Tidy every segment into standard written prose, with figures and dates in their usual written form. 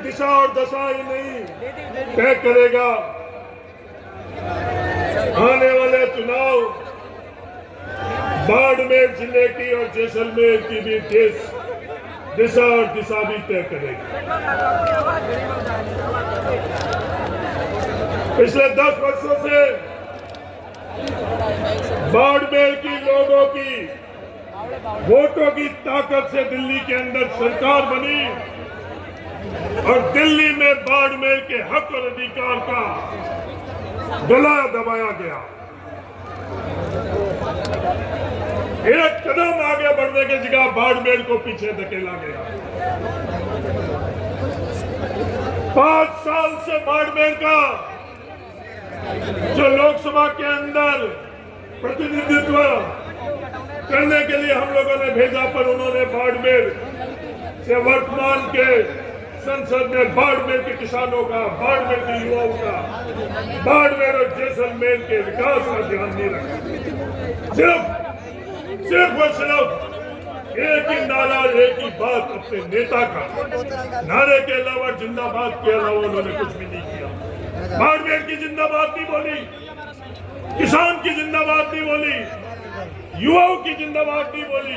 दिशा और दशा ही नहीं तय करेगा। आने वाले चुनाव बाड़मेर जिले की और जैसलमेर की भी दिशा और दिशा भी तय करेगी। पिछले 10 वर्षों से बाड़मेर की लोगों की वोटों की ताकत से दिल्ली के अंदर सरकार बनी और दिल्ली में बाड़मेर के हक और अधिकार का गला दबाया गया। एक कदम आगे बढ़ने की जगह बाड़मेर को पीछे धकेला गया। 5 साल से बाड़मेर का जो लोकसभा के अंदर प्रतिनिधित्व करने के लिए हम लोगों ने भेजा, पर उन्होंने बाड़मेर से वर्तमान के संसद में बाड़मेर के किसानों का, बाड़मेर के युवाओं का, बाड़मेर और जैसलमेर के विकास का ध्यान नहीं रखा। सिर्फ और सिर्फ एक ही नारा, एक ही बात अपने नेता का, नारे के अलावा जिंदाबाद के अलावा उन्होंने कुछ भी नहीं किया। बाड़मेर की जिंदाबाद नहीं बोली, किसान की जिंदाबाद नहीं बोली, युवाओं की जिंदाबाद नहीं बोली,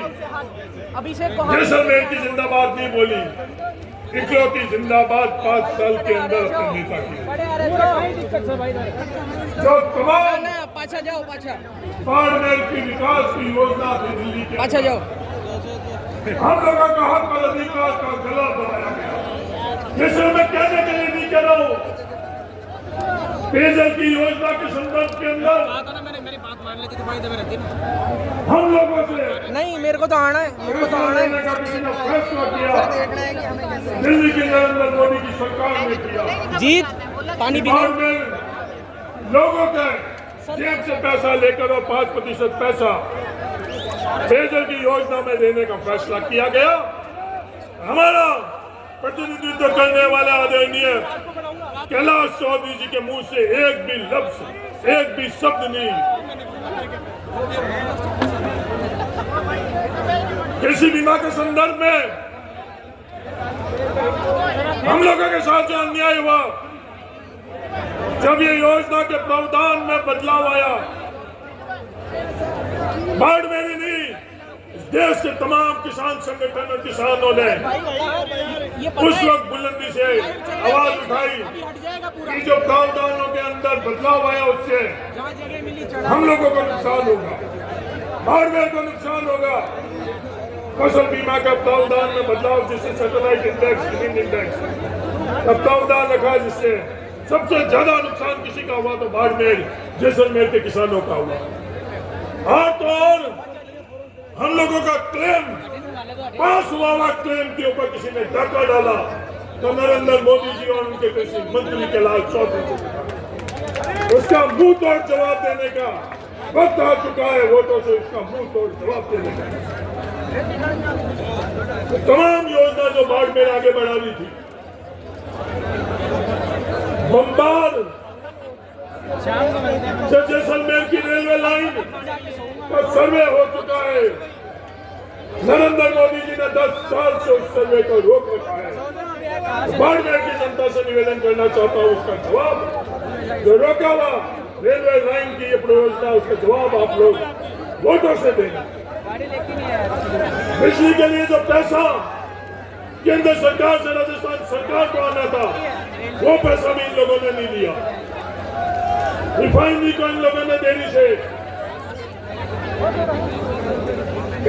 जैसलमेर की जिंदाबाद नहीं बोली। इकलौती जिंदाबाद 5 साल के अंदर अपने नेता की, जो तमाम बाड़मेर की विकास की योजना थी दिल्ली के, हम लोगों का हक और अधिकार का गला दबाया गया। जैसे मैं कहने के लिए नहीं कह रहा हूँ, पेयजल की योजना के संदर्भ के अंदर मेरी बात मान लेती तो फायदा में रहती ना। हम लोगों से नहीं, मेरे को तो आना है, मेरे को तो आना है। फैसला किया दिल्ली के नरेंद्र मोदी की सरकार ने किया। जीत पानी पीने में लोगों के जेब से पैसा लेकर और 5% पैसा पेयजल की योजना में देने का फैसला किया गया। हमारा प्रतिनिधित्व करने वाले आदरणीय कैलाश चौधरी जी के मुंह से एक भी लफ्ज, एक भी शब्द नहीं कृषि बीमा के संदर्भ में हम लोगों के साथ जो अन्याय हुआ, जब ये योजना के प्रावधान में बदलाव आया, बाड़मेर ही नहीं, इस देश के तमाम किसान संगठन और किसानों ने उस वक्त बुलंदी से आवाज उठाई कि जो प्रावधानों के अंदर बदलाव आया उससे हम लोगों को नुकसान होगा, बाड़मेर को नुकसान होगा। फसल बीमा का प्रावधान में बदलाव, जिससे सैटेलाइट इंडेक्स, ग्रीन इंडेक्स का प्रावधान रखा, जिससे सबसे ज्यादा नुकसान किसी का हुआ तो बाड़मेर जैसलमेर के किसानों का हुआ। और हम लोगों का क्लेम पास हुआ क्लेम के ऊपर किसी ने डाका डाला तो नरेंद्र मोदी जी और उनके कृषि मंत्री कैलाश चौधरी जी, उसका मुंह तोड़ जवाब देने का वक्त आ चुका है। वोटों से उसका मुंह तोड़ जवाब देने का। तो तमाम योजना जो बाड़मेर आगे बढ़ा दी थी, बम्बार जैसलमेर की रेलवे लाइन का सर्वे हो चुका है। नरेंद्र मोदी जी ने 10 साल से उस सर्वे को रोक रखा है। बाड़मेर की जनता से निवेदन करना चाहता हूँ, उसका जवाब जो रोका हुआ रेलवे लाइन की ये परियोजना, उसका जवाब आप लोग वोटों से देंगे। बिजली के लिए जो पैसा केंद्र सरकार से राजस्थान सरकार को आना था, वो पैसा भी इन लोगों ने नहीं दिया। रिफाइनरी को इन लोगों ने देरी से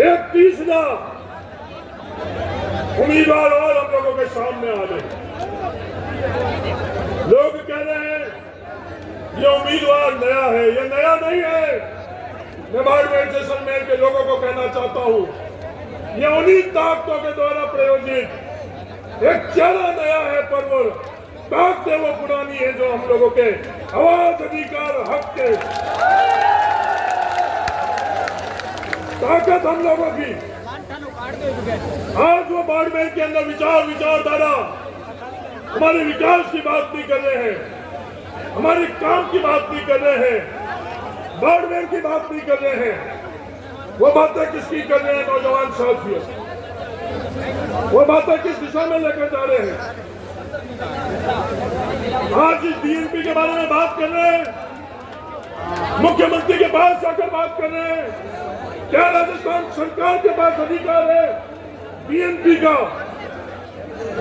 एक तीसरा उम्मीदवार और हम लोगों के सामने आ गए। लोग कह रहे हैं ये उम्मीदवार नया है, ये नया नहीं है। मैं बाड़मेर जैसलमेर के लोगों को कहना चाहता हूँ, ये उन्हीं ताकतों के द्वारा प्रायोजित एक चेहरा नया है, पर वो ताकतें वो पुरानी है जो हम लोगों के आवाज, अधिकार, हक के ताकत हम लोगों की। आज वो बाड़मेर के अंदर विचारधारा हमारे विकास की बात नहीं कर रहे हैं, हमारे काम की बात नहीं कर रहे हैं, बाड़मेर की बात नहीं कर रहे हैं। वो बातें किसकी कर रहे हैं नौजवान साथियों? वो बातें किस दिशा में लेकर जा रहे हैं? आज इस डीएनपी के बारे में बात कर रहे हैं, मुख्यमंत्री के पास जाकर बात कर रहे हैं। क्या राजस्थान सरकार के पास अधिकार है डीएनपी का?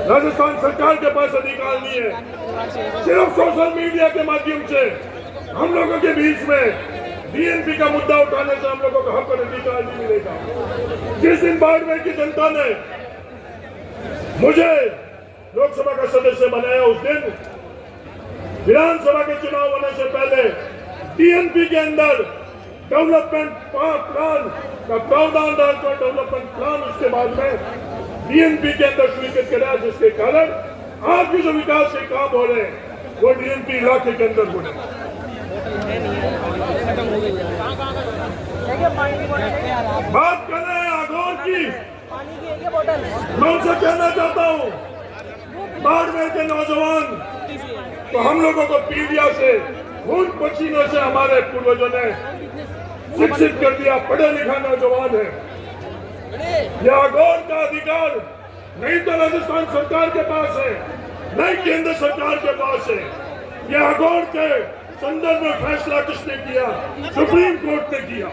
राजस्थान सरकार के पास अधिकार नहीं है। सिर्फ सोशल मीडिया के माध्यम से हम लोगों के बीच में डीएनपी का मुद्दा उठाने से हम लोगों को हक और अधिकार नहीं मिलेगा। जिस दिन बाड़मेर की जनता ने मुझे लोकसभा का सदस्य बनाया, उस दिन विधानसभा के चुनाव होने से पहले डीएनपी के अंदर डेवलपमेंट प्लान का प्रावधान डालकर डेवलपमेंट प्लान उसके बाद में डीएनपी के अंदर स्वीकृत कराया, जिसके कारण आज भी जो विकास के काम हो रहे हैं वो डीएनपी इलाके के अंदर हो रहे हैं। बात कर रहे हैं आगोर की। मैं उनसे कहना चाहता हूँ, बाड़मेर के नौजवान तो हम लोगों को पीढ़ियों से खून पसीनों से हमारे पूर्वजों ने शिक्षित कर दिया, पढ़े लिखा नौजवान है। यह आगोर का अधिकार नहीं तो राजस्थान सरकार के पास है, नहीं केंद्र सरकार के पास है। यह आगोर के संदर्भ में फैसला किसने किया? सुप्रीम कोर्ट ने किया।